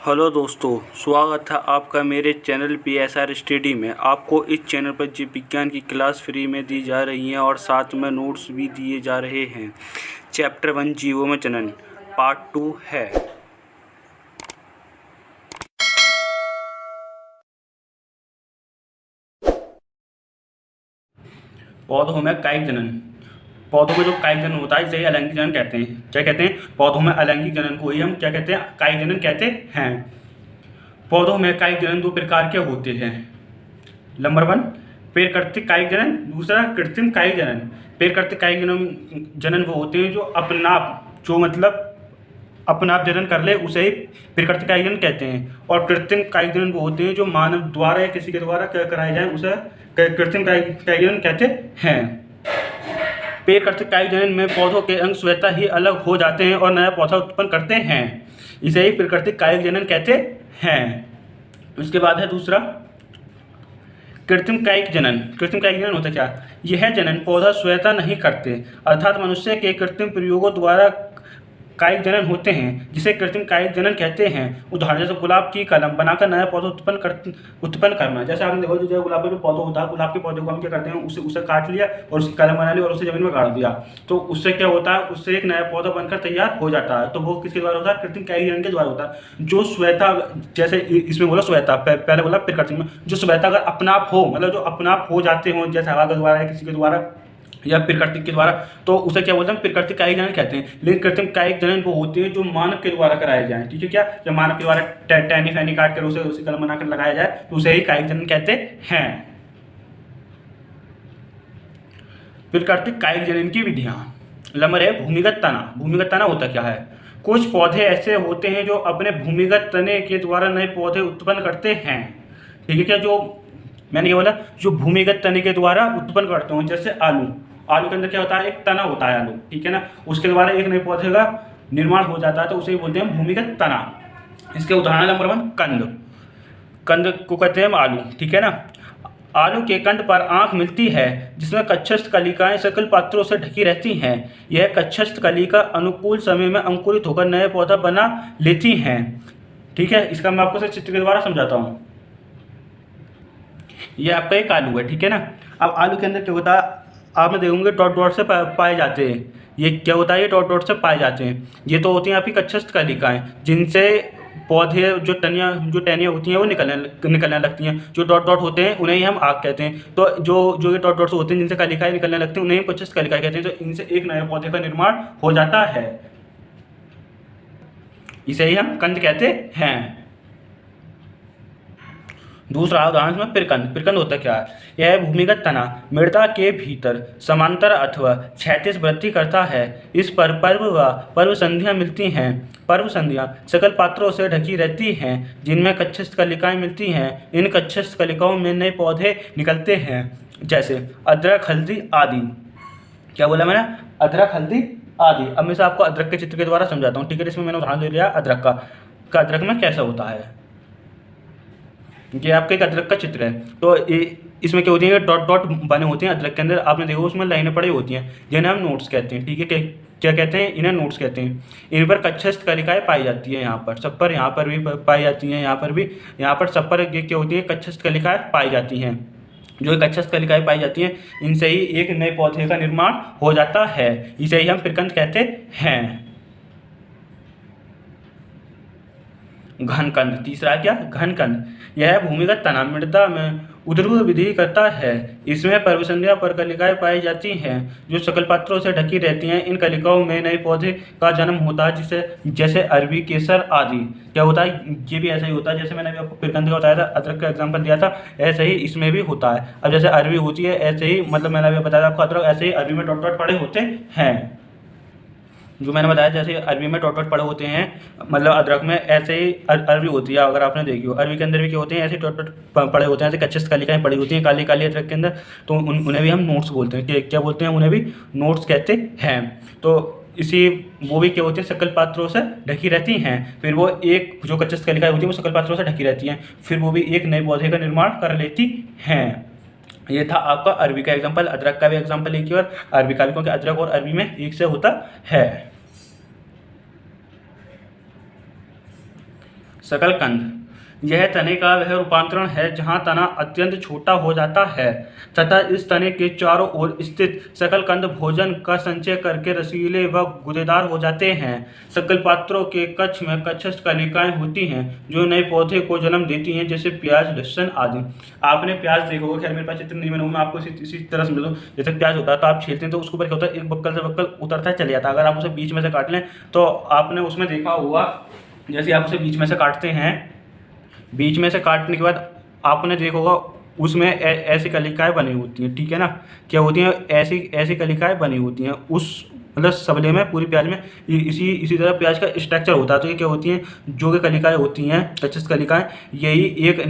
Hello दोस्तों, स्वागत है आपका मेरे चैनल PSR स्टडी में। आपको इस चैनल पर जीव विज्ञान की क्लास फ्री में दी जा रही हैं और साथ में नोट्स भी दिए जा रहे हैं। चैप्टर 1 जीवों में जनन पार्ट 2 है। पौधों में कायिक जनन। पौधों में जो कायिक जनन होता है इसे अलैंगिक जनन कहते हैं। क्या कहते हैं? पौधों में अलैंगिक जनन को ही हम क्या कहते हैं? कायिक जनन कहते हैं। पौधों में कायिक जनन दो प्रकार के होते हैं। नंबर 1 प्राकृतिक कायिक जनन, दूसरा कृत्रिम कायिक जनन। प्राकृतिक कायिक जनन वो होते हैं जो अपने आप जनन कर ले, उसे ही प्राकृतिक कायिक जनन कहते हैं। और कृत्रिम कायिक जनन वो होते हैं जो मानव द्वारा या किसी के द्वारा कराए जाए, उसे कृत्रिम कायिक जनन कहते हैं। प्राकृतिक कायिक जनन में पौधों के अंग स्वतः ही अलग हो जाते हैं और नया पौधा उत्पन्न करते हैं, इसे ही प्राकृतिक कायिक जनन कहते हैं। उसके बाद है दूसरा कृत्रिम कायिक जनन। कृत्रिम कायिक जनन होता क्या? यह जनन पौधा स्वतः नहीं करते, अर्थात मनुष्य के कृत्रिम प्रयोगों द्वारा कायिक जनन होते हैं, जिसे कृत्रिम कायिक जनन कहते हैं। उदाहरण जैसे गुलाब की कलम बनाकर नया पौधा उत्पन्न करना। जैसे आपने देखो जो गुलाब का जो पौधा होता है, गुलाब के पौधे को हम क्या करते हैं, उसे काट लिया और उसकी कलम बना ली और उसे जमीन में गाड़ दिया, तो उससे क्या होता है, उससे एक नया पौधा बनकर तैयार हो जाता है। तो वो किसके द्वारा होता है? कृत्रिम कायिक जनन के द्वारा होता है। जो स्वतः, जैसे इसमें बोला स्वतः, पहले बोला प्राकृतिक में, जो स्वतः अगर अपना आप हो, मतलब जो अपना आप हो जाते हो, जैसे हवा के द्वारा या किसी के द्वारा या प्राकृतिक के द्वारा, तो उसे क्या बोलते हैं? प्राकृतिक कायिक जनन कहते हैं। लेकिन कृत्रिम कायिक जनन वो होते हैं जो मानव के द्वारा कराए जाएं। ठीक है क्या? जब मानव के द्वारा टहनी फैनी काट कर उसे कलम बनाकर लगाया जाए तो उसे ही कायिक जनन कहते हैं। प्राकृतिक कायिक जनन की विधियां। नंबर है भूमिगत तना। भूमिगत तना होता क्या है? कुछ पौधे ऐसे होते हैं जो अपने भूमिगत तने के द्वारा नए पौधे उत्पन्न करते हैं। ठीक है क्या? जो मैंने क्या बोला? जो भूमिगत तने के द्वारा उत्पन्न करते हैं। जैसे आलू के अंदर क्या होता है? एक तना होता है आलू, ठीक है ना, उसके द्वारा एक नए पौधे का निर्माण हो जाता है, तो उसे बोलते हैं भूमिगत तना। इसके उदाहरण नंबर 1 कंद को कहते हैं आलू, ठीक है ना। आलू के कंद पर आंख मिलती है जिसमें कक्षस्थ कलिकाएं सकल पात्रों से ढकी रहती हैं। यह कक्षस्थ कलिका अनुकूल समय में अंकुरित होकर नए पौधा बना लेती हैं। ठीक है, इसका मैं आपको चित्र के द्वारा समझाता हूँ। ये आपका एक आलू है, ठीक है ना। अब आलू के अंदर क्या होता है? आपने देखोगे डॉट डॉट से पाए जाते हैं। ये क्या होता है? ये डॉट डॉट से पाए जाते हैं। ये तो होती हैं आपकी कक्षस्थ कलिकाएं, जिनसे पौधे जो टहनियाँ होती हैं वो निकलने लगती हैं। जो डॉट डॉट होते हैं उन्हें ही हम आग कहते हैं। तो जो ये डॉट डॉट्स होते हैं जिनसे कलिकाएं निकलने लगती हैं उन्हें हम कक्षस्थ कलिकाएं कहते हैं। तो इनसे एक नए पौधे का निर्माण हो जाता है, इसे ही हम कंद कहते हैं। दूसरा उदाहरण में प्रकंद होता क्या है? यह भूमिगत तना मृदा के भीतर समांतर अथवा क्षैतिज वृद्धि करता है। इस पर पर्व संधियाँ मिलती हैं। पर्व संधियाँ सकल पात्रों से ढकी रहती हैं जिनमें कक्षस्थ कलिकाएं मिलती हैं। इन कक्षस्थ कलिकाओं में नए पौधे निकलते हैं, जैसे अदरक, हल्दी आदि। क्या बोला मैंने? अदरक, हल्दी आदि। अब मैं आपको अदरक के चित्र के द्वारा समझाता हूँ, ठीक है। इसमें मैंने उदाहरण दे दिया अदरक का अदरक में कैसा होता है। ये आपका एक अदरक का चित्र है। तो इसमें क्या होती है? डॉट डॉट बने होते हैं अदरक के अंदर, आपने देखो उसमें लाइनें पड़ी होती हैं, जिन्हें हम नोट्स कहते हैं। ठीक है, क्या कहते हैं? इन्हें नोट्स कहते हैं। इन पर कक्षस्थ कलिकाएं पाई जाती हैं। यहाँ पर सब पर, यहाँ पर भी पाई जाती हैं, यहाँ पर भी, यहाँ पर सब पर ये क्या होती है? कक्षस्थ कलिकाएं पाई जाती हैं। जो कक्षस्थ कलिकाएं पाई जाती हैं, इनसे ही एक नए पौधे का निर्माण हो जाता है, इसे ही हम प्रकंद कहते हैं। घनकंद। तीसरा क्या? घनकंद। यह भूमिगत तना मृदा में उद्भव वृद्धि करता है। इसमें पर्वसंध्या पर कलिकाएं पाई जाती हैं जो सकल पात्रों से ढकी रहती हैं। इन कलिकाओं में नए पौधे का जन्म होता है, जैसे अरबी, केसर आदि। क्या होता है? ये भी ऐसा ही होता है। जैसे मैंने अभी आपको प्रकंद का बताया था, अदरक का एग्जाम्पल दिया था, ऐसे ही इसमें भी होता है। अब जैसे अरबी होती है, ऐसे ही, मतलब मैंने अभी बताया था आपको अदरक, ऐसे ही अरबी में डॉट डॉट पड़े होते हैं। जो मैंने बताया, जैसे अरबी में डॉट डॉट पड़े होते हैं, मतलब अदरक में ऐसे ही अरबी होती है। अगर आपने देखी हो, अरबी के अंदर भी क्या होते हैं? ऐसे डॉट डॉट पड़े होते हैं, ऐसे कच्चे कलिकाएं पड़ी होती हैं काली काली अदरक के अंदर, तो उन्हें भी हम नोट्स बोलते हैं। क्या बोलते हैं? उन्हें भी नोट्स कहते हैं। तो वो भी क्या होती है? सकल पात्रों से ढकी रहती हैं। फिर वो एक जो कच्चे कलिकाएं होती हैं वो सकल पात्रों से ढकी रहती हैं, फिर वो भी एक नए पौधे का निर्माण कर लेती हैं। ये था आपका अरबी का एग्जाम्पल। अदरक का भी एग्जाम्पल एक ही, और अरबी का भी, क्योंकि अदरक और अरबी में एक से होता है। शकलकंद यह तने का वह रूपांतरण है जहाँ तना अत्यंत छोटा हो जाता है तथा इस तने के चारों ओर स्थित शकलकंद भोजन का संचय करके रसीले व गूदेदार हो जाते हैं। शकलपात्रों के कक्ष में कक्षस्थ कलिकाएं होती हैं जो नए पौधे को जन्म देती हैं, जैसे प्याज, लहसुन आदि। आपने प्याज देखा होगा, खैर मेरे पास चित्र नहीं बना, मैं आपको इसी तरह समझ लो। जैसे प्याज होता है तो आप छीलते हैं तो उसके ऊपर क्या होता है, एक बक्कल से बक्कल उतरता चले जाता है। अगर आप उसे बीच में से काट लें तो आपने उसमें देखा होगा, जैसे आप उसे बीच में से काटते हैं, बीच में से काटने के बाद आपने देखा होगा उसमें ऐसी कलिकाएं बनी होती हैं, ठीक है ना। क्या होती हैं, ऐसी ऐसी कलिकाएं बनी होती हैं उस मतलब सबले में, पूरी प्याज में इसी तरह प्याज का स्ट्रक्चर होता है। तो ये क्या होती हैं, जो कि कलिकाएं होती हैं, कच्चित कलिकाएं, यही एक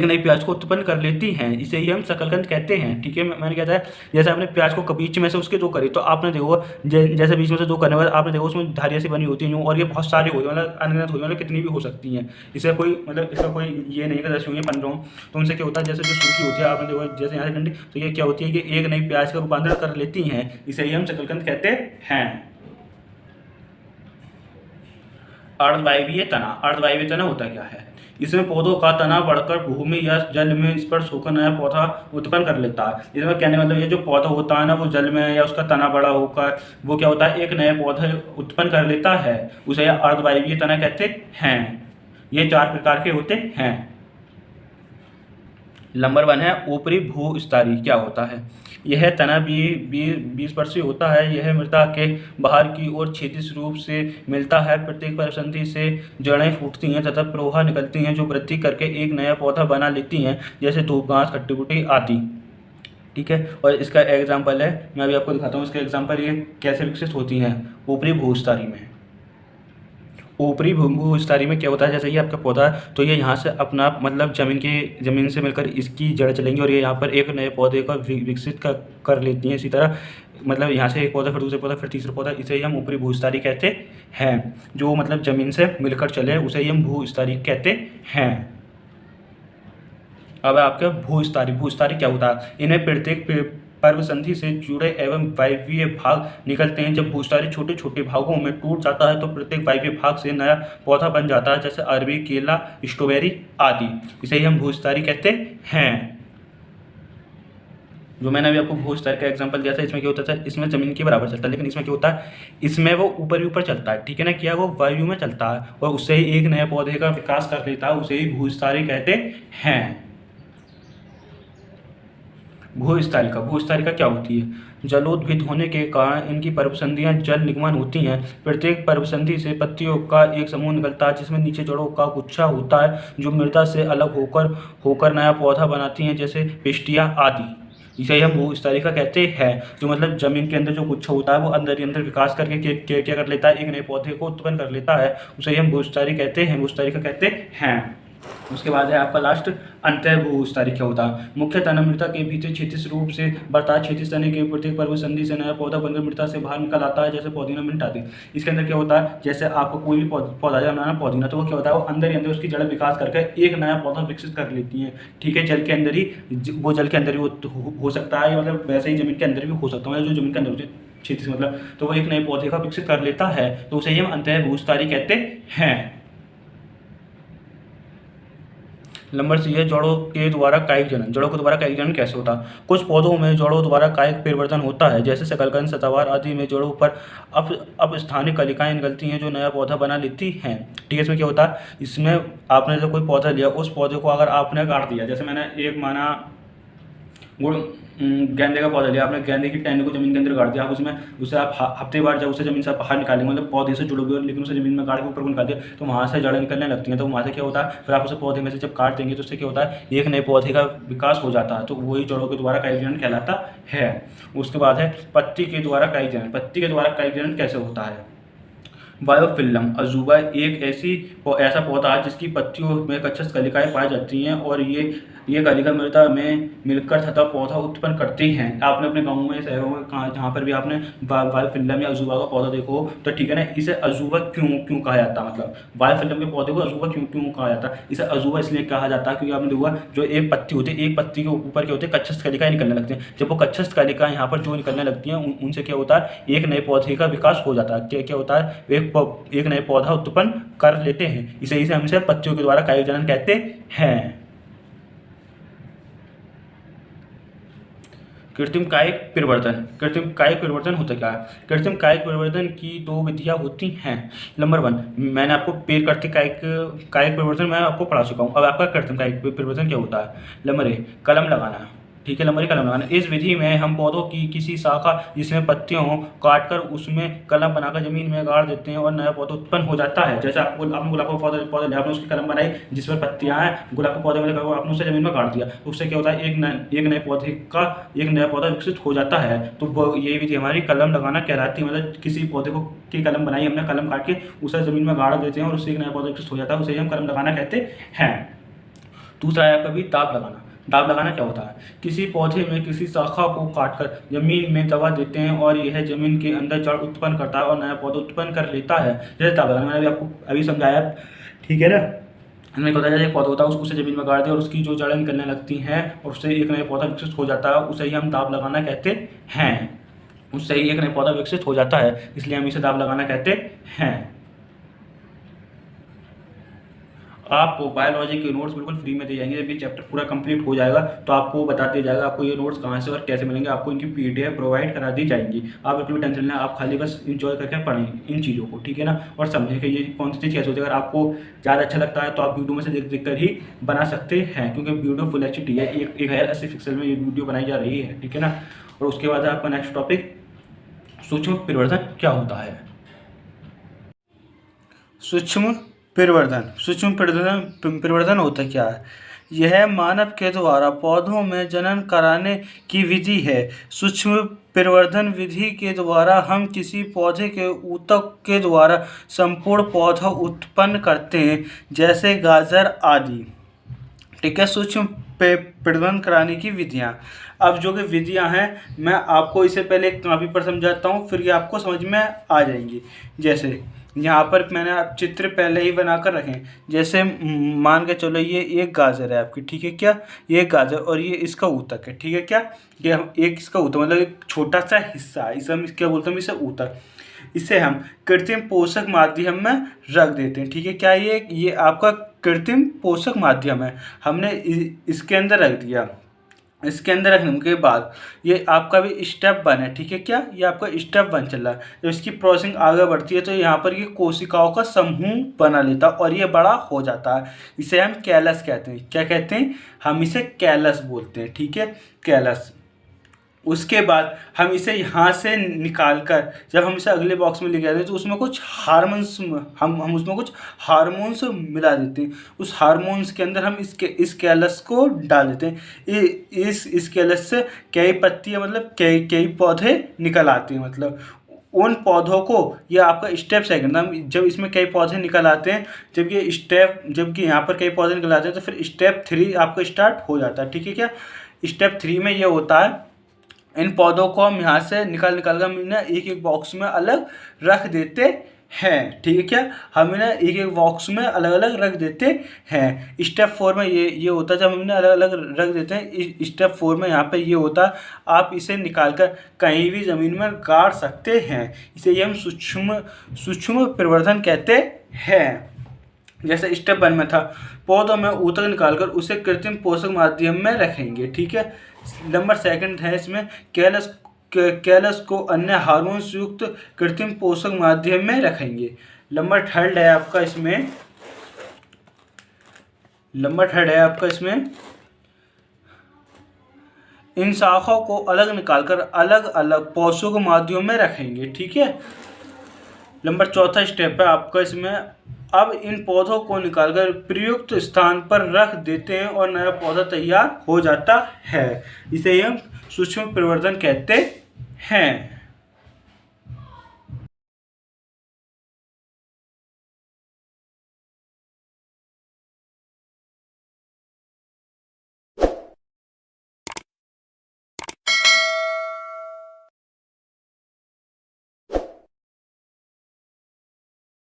नई प्याज को उत्पन्न कर लेती हैं। इसे ही हम शकलकंद कहते हैं, ठीक है। मैंने कहता है जैसे आपने प्याज को बीच में से उसके दो करी तो आपने देखो जैसे बीच में से दो करने के बाद आपने देखो उसमें धारियाँ सी बनी होती हैं और ये बहुत सारी होती है, मतलब अनगिनत होती है, मतलब कितनी भी हो सकती हैं। इसका कोई ये नहीं कि 10 हुई 15 हों। तो उनसे क्या होता है, जैसे जो सूखी होती है आपने देखो जैसे यहाँ से डंडी, तो ये क्या होती है कि एक नई प्याज का रूपांतरण कर लेती हैं। इसे ही हम शकलकंद कहते हैं। अर्धवायवीय तना। अर्धवायवीय तना होता क्या है, इसमें पौधों का तना बढ़कर भूमि या जल में स्पर्श होकर नया पौधा उत्पन्न कर लेता है। इसमें कहने मतलब ये जो पौधा होता है ना, वो जल में या उसका तना बड़ा होकर वो क्या होता है, एक नया पौधा उत्पन्न कर लेता है, उसे अर्धवायवीय तना कहते हैं। ये 4 प्रकार के होते हैं। नंबर 1 है ऊपरी भूस्तरीय। क्या होता है, यह तना 20% होता है। यह मृदा के बाहर की ओर क्षैतिज रूप से मिलता है। प्रत्येक परिसंधि से जड़ें फूटती हैं तथा प्रवाह निकलती हैं जो वृद्धि करके एक नया पौधा बना लेती हैं, जैसे धूप घास, खट्टी बूटी आदि, ठीक है। और इसका एग्जाम्पल है, मैं अभी आपको दिखाता हूँ इसका एग्जाम्पल, ये कैसे विकसित होती हैं ऊपरी भूस्तरीय में। ऊपरी भूस्तरीय में क्या होता है, जैसे ये आपका पौधा है तो ये यहाँ से अपना मतलब ज़मीन से मिलकर इसकी जड़ चलेंगी और ये यहाँ पर एक नए पौधे का विकसित कर लेती हैं। इसी तरह मतलब यहाँ से एक पौधा, फिर दूसरा पौधा, फिर तीसरा पौधा, इसे ही हम ऊपरी भूस्तरीय कहते हैं। जो मतलब ज़मीन से मिलकर चले उसे ही हम भूस्तरीय कहते हैं। अब आपके भूस्तरीय क्या होता है, इन्हें प्रत्येक पर्वसंधि से जुड़े एवं वायवीय भाग निकलते हैं। जब भूस्तरीय छोटे छोटे भागों में टूट जाता है तो प्रत्येक वायवीय भाग से नया पौधा बन जाता है, जैसे अरबी, केला, स्ट्रॉबेरी आदि। इसे ही हम भूस्तरीय कहते हैं। जो मैंने अभी आपको भूस्तरीय का एग्जांपल दिया था, इसमें क्या होता है, इसमें जमीन के बराबर चलता है, लेकिन इसमें क्या होता है, इसमें वो ऊपर चलता है, ठीक है ना। क्या वो वायु में चलता है और उससे ही एक नए पौधे का विकास कर लेता है, उसे ही भूस्तरीय कहते हैं। भूस्तरीय क्या होती है, जलोद्भिद होने के कारण इनकी पर्वसंधियां जल निगमन होती हैं। प्रत्येक पर्वसंधि से पत्तियों का एक समूह निकलता है जिसमें नीचे जड़ों का गुच्छा होता है जो मृदा से अलग होकर नया पौधा बनाती हैं, जैसे पिस्टिया आदि। इसे हम भूस्तरीय कहते हैं। जो मतलब जमीन के अंदर जो गुच्छा होता है वो अंदर ही अंदर विकास करके क्या कर लेता है, एक नए पौधे को उत्पन्न कर लेता है, उसे हम भूस्तरीय कहते हैं, भूस्तरीय कहते हैं। उसके बाद है आपका लास्ट अंतःभूस्तरीय। क्या होता है, मुख्य तना मृदा के भीतर क्षैतिज रूप से बढ़ता है। क्षैतिज तने के प्रत्येक पर्वसंधि से नया पौधा बनकर मृदा से बाहर निकल आता है, जैसे पुदीना, मिंट आदि। इसके अंदर क्या होता है, जैसे आपको कोई भी पौधा बनाना पुदीना, तो वो क्या होता है, वो अंदर ही अंदर उसकी जड़ विकास करके एक नया पौधा विकसित कर लेती है, ठीक है। जल के अंदर ही हो सकता है, मतलब वैसे ही जमीन के अंदर भी हो सकता है, जो जमीन के अंदर होती है क्षैतिज मतलब, तो वो एक नए पौधे का विकसित कर लेता है, तो उसे हम अंतःभूस्तरीय कहते हैं। नंबर सी है जड़ों के द्वारा कायिक जनन। जड़ों के द्वारा कायिक जनन कैसे होता है, कुछ पौधों में जड़ों द्वारा कायिक परिवर्तन होता है, जैसे शकलकंद, सदाबहार आदि में जड़ों पर अपस्थानिक कलिकाएं निकलती हैं जो नया पौधा बना लेती हैं, ठीक है। इसमें क्या होता है, इसमें आपने जो कोई पौधा लिया उस पौधे को अगर आपने काट दिया, जैसे मैंने एक माना गेंदे का पौधा लिया, आपने गेंदे की टहनी को जमीन के अंदर गाड़ दिया, आप उसे आप हफ्ते बाद जब उसे जमीन से बाहर निकालेंगे, मतलब पौधे से जुड़े हुए, लेकिन उसे जमीन में गाड़ के ऊपर को निकाल दिया तो वहाँ से जड़ें निकलने लगती हैं। तो वहाँ से क्या होता है, फिर आप उसे पौधे में से जब काट देंगे तो उससे क्या होता है, एक नए पौधे का विकास हो जाता है, तो वही जड़ों के द्वारा कायिक जनन कहलाता है। उसके बाद है पत्ती के द्वारा कायिक जनन। पत्ती के द्वारा कायिक जनन कैसे होता है, बायोफिल्म अजूबा एक ऐसा पौधा है जिसकी पत्तियों में कच्छस कलिकाएं पाई जाती हैं और ये कलिका मृदा में मिलकर तथा पौधा उत्पन्न करती हैं। आपने अपने गाँव में, शहरों में, कहाँ जहाँ पर भी आपने बायोफिल्म या अजूबा का पौधा देखो तो ठीक है ना, इसे अजूबा क्यों कहा जाता है, मतलब बायोफिल्म के पौधे को अजूबा क्यों कहा जाता है। इसे अजूबा इसलिए कहा जाता है क्योंकि आपने देखा जो एक पत्ती होती है, एक पत्ती के ऊपर क्या होते हैं, कच्छस कलिकाएं निकलने लगती हैं। जब वो कच्छस कलिकाएं यहाँ पर जो निकलने लगती हैं उनसे क्या होता है, एक नए पौधे का विकास हो जाता है। क्या होता है, एक एक नए पौधा उत्पन्न कर लेते हैं। इसे हमसे पत्तियों के द्वारा कायिक जनन कहते हैं। कृत्रिम कायिक परिवर्तन। कृत्रिम कायिक परिवर्तन होता क्या है? कृत्रिम कायिक परिवर्तन की दो विधियाँ होती हैं। नंबर 1, मैंने आपको पेड़ कृत्रिम कायिक परिवर्तन मैं आपको पढ़ा चुका हूँ। अब आपका कृत्रिम कायिक परिवर्तन क्या होता है? नंबर 1, कलम लगाना। ठीक है, नंबर 1 कलम लगाना। इस विधि में हम पौधों की किसी शाखा जिसमें पत्तियां हों काटकर उसमें कलम बनाकर जमीन में गाड़ देते हैं और नया पौधा उत्पन्न हो जाता है। जैसे आपने गुलाब का पौधा लिया, आपने उसकी कलम बनाई जिसमें पत्तियां हैं, गुलाब के पौधे में आपने उसे जमीन में गाड़ दिया, तो उससे क्या होता है? एक नए पौधे का एक नया पौधा विकसित हो जाता है। तो ये विधि हमारी कलम लगाना कहलाती है। मतलब किसी पौधे को की कलम बनाई हमने, कलम काट के उसे जमीन में गाड़ देते हैं और उससे एक नया पौधा विकसित हो जाता है, उसे हम कलम लगाना कहते हैं। दूसरा है कभी दाब लगाना। दाब लगाना क्या होता है? किसी पौधे में किसी शाखा को काटकर जमीन में दबा देते हैं और यह जमीन के अंदर जड़ उत्पन्न करता है और नया पौधा उत्पन्न कर लेता है। जैसे दाब लगाना मैंने आपको अभी समझाया, ठीक है ना। हमें होता है जैसे पौधा होता है उसे जमीन में गाड़ दिया और उसकी जो जड़ें निकलने लगती हैं और उससे एक नया पौधा विकसित हो जाता है, उसे ही हम दाब लगाना कहते हैं। उससे ही एक नया पौधा विकसित हो जाता है, इसलिए हम इसे दाब लगाना कहते हैं। आपको बायोलॉजी के नोट्स बिल्कुल फ्री में दिए जाएंगे। जब ये चैप्टर पूरा कंप्लीट हो जाएगा तो आपको बता दिया जाएगा आपको ये नोट्स कहाँ से और कैसे मिलेंगे। आपको इनकी PDF प्रोवाइड करा दी जाएंगी। आप बिल्कुल टेंशन लें, आप खाली बस इंजॉय करके पढ़ें इन चीज़ों को, ठीक है ना। और समझें कि ये कौन सी चीज़ कैसे होती है। अगर आपको ज़्यादा अच्छा लगता है तो आप वीडियो में से देख कर ही बना सकते हैं, क्योंकि वीडियो फुल HD है। 1080 पिक्सल में ये वीडियो बनाई जा रही है, ठीक है ना। और उसके बाद आपका नेक्स्ट टॉपिक सूक्ष्म परिवर्तन क्या होता है। सूक्ष्म परिवर्तन होता क्या है? यह मानव के द्वारा पौधों में जनन कराने की विधि है। सूक्ष्म परिवर्तन विधि के द्वारा हम किसी पौधे के ऊतक के द्वारा संपूर्ण पौधा उत्पन्न करते हैं, जैसे गाजर आदि। ठीक है, सूक्ष्म परिवर्तन कराने की विधियाँ। अब जो कि विधियाँ हैं मैं आपको इसे पहले कापी पर समझाता हूँ, फिर ये आपको समझ में आ जाएंगी। जैसे यहाँ पर मैंने आप चित्र पहले ही बना कर रखें। जैसे मान के चलो ये एक गाजर है आपकी, ठीक है क्या। ये एक गाजर और ये इसका ऊतक है, ठीक है क्या। ये एक इसका ऊतक मतलब एक छोटा सा हिस्सा है, इसे हम क्या बोलते हैं? इसे ऊतक। इसे हम कृत्रिम पोषक माध्यम में रख देते हैं, ठीक है क्या। ये आपका कृत्रिम पोषक माध्यम है, हमने इसके अंदर रख दिया। इसके अंदर रखने के बाद ये आपका भी स्टेप 1 है, ठीक है क्या। ये आपका स्टेप 1 चल रहा है। जब इसकी प्रोसेसिंग आगे बढ़ती है तो यहाँ पर ये कोशिकाओं का समूह बना लेता है और ये बड़ा हो जाता है। इसे हम कैलस कहते हैं। क्या कहते हैं? हम इसे कैलस बोलते हैं, ठीक है, कैलस। उसके बाद हम इसे यहाँ से निकाल कर जब हम इसे अगले बॉक्स में लेके आते हैं तो उसमें कुछ हार्मोन्स हम उसमें कुछ हार्मोन्स मिला देते हैं। उस हार्मोन्स के अंदर हम इस कैलस को डाल देते हैं। इस कैलस से कई पत्तियाँ मतलब कई पौधे निकल आते हैं। मतलब उन पौधों को ये आपका स्टेप 2 हम जब इसमें कई पौधे निकल आते हैं, जबकि यहाँ पर कई पौधे निकल आते हैं तो फिर स्टेप 3 आपका स्टार्ट हो जाता है, ठीक है क्या। स्टेप 3 में ये होता है, इन पौधों को हम यहाँ से निकाल कर एक बॉक्स में अलग रख देते हैं, ठीक है क्या। हम इन्हें एक बॉक्स में अलग अलग रख देते हैं। स्टेप 4 में ये होता है, जब हम इन्हें अलग अलग रख देते हैं। स्टेप 4 में यहाँ पे ये होता है, आप इसे निकाल कर कहीं भी ज़मीन में गाड़ सकते हैं। इसे ये हम सूक्ष्म परिवर्तन कहते हैं। जैसे स्टेप 1 में था, पौधों में ऊतक निकालकर उसे कृत्रिम पोषक माध्यम में रखेंगे, ठीक है। नंबर 2 है इसमें कैलस को अन्य हार्मोन युक्त कृत्रिम पोषक माध्यम में रखेंगे। नंबर 3 है आपका इसमें इन शाखाओं को अलग निकालकर अलग अलग पोषक माध्यम में रखेंगे, ठीक है। नंबर 4 स्टेप है आपका इसमें, अब इन पौधों को निकालकर प्रयुक्त स्थान पर रख देते हैं और नया पौधा तैयार हो जाता है। इसे हम सूक्ष्म परिवर्तन कहते हैं।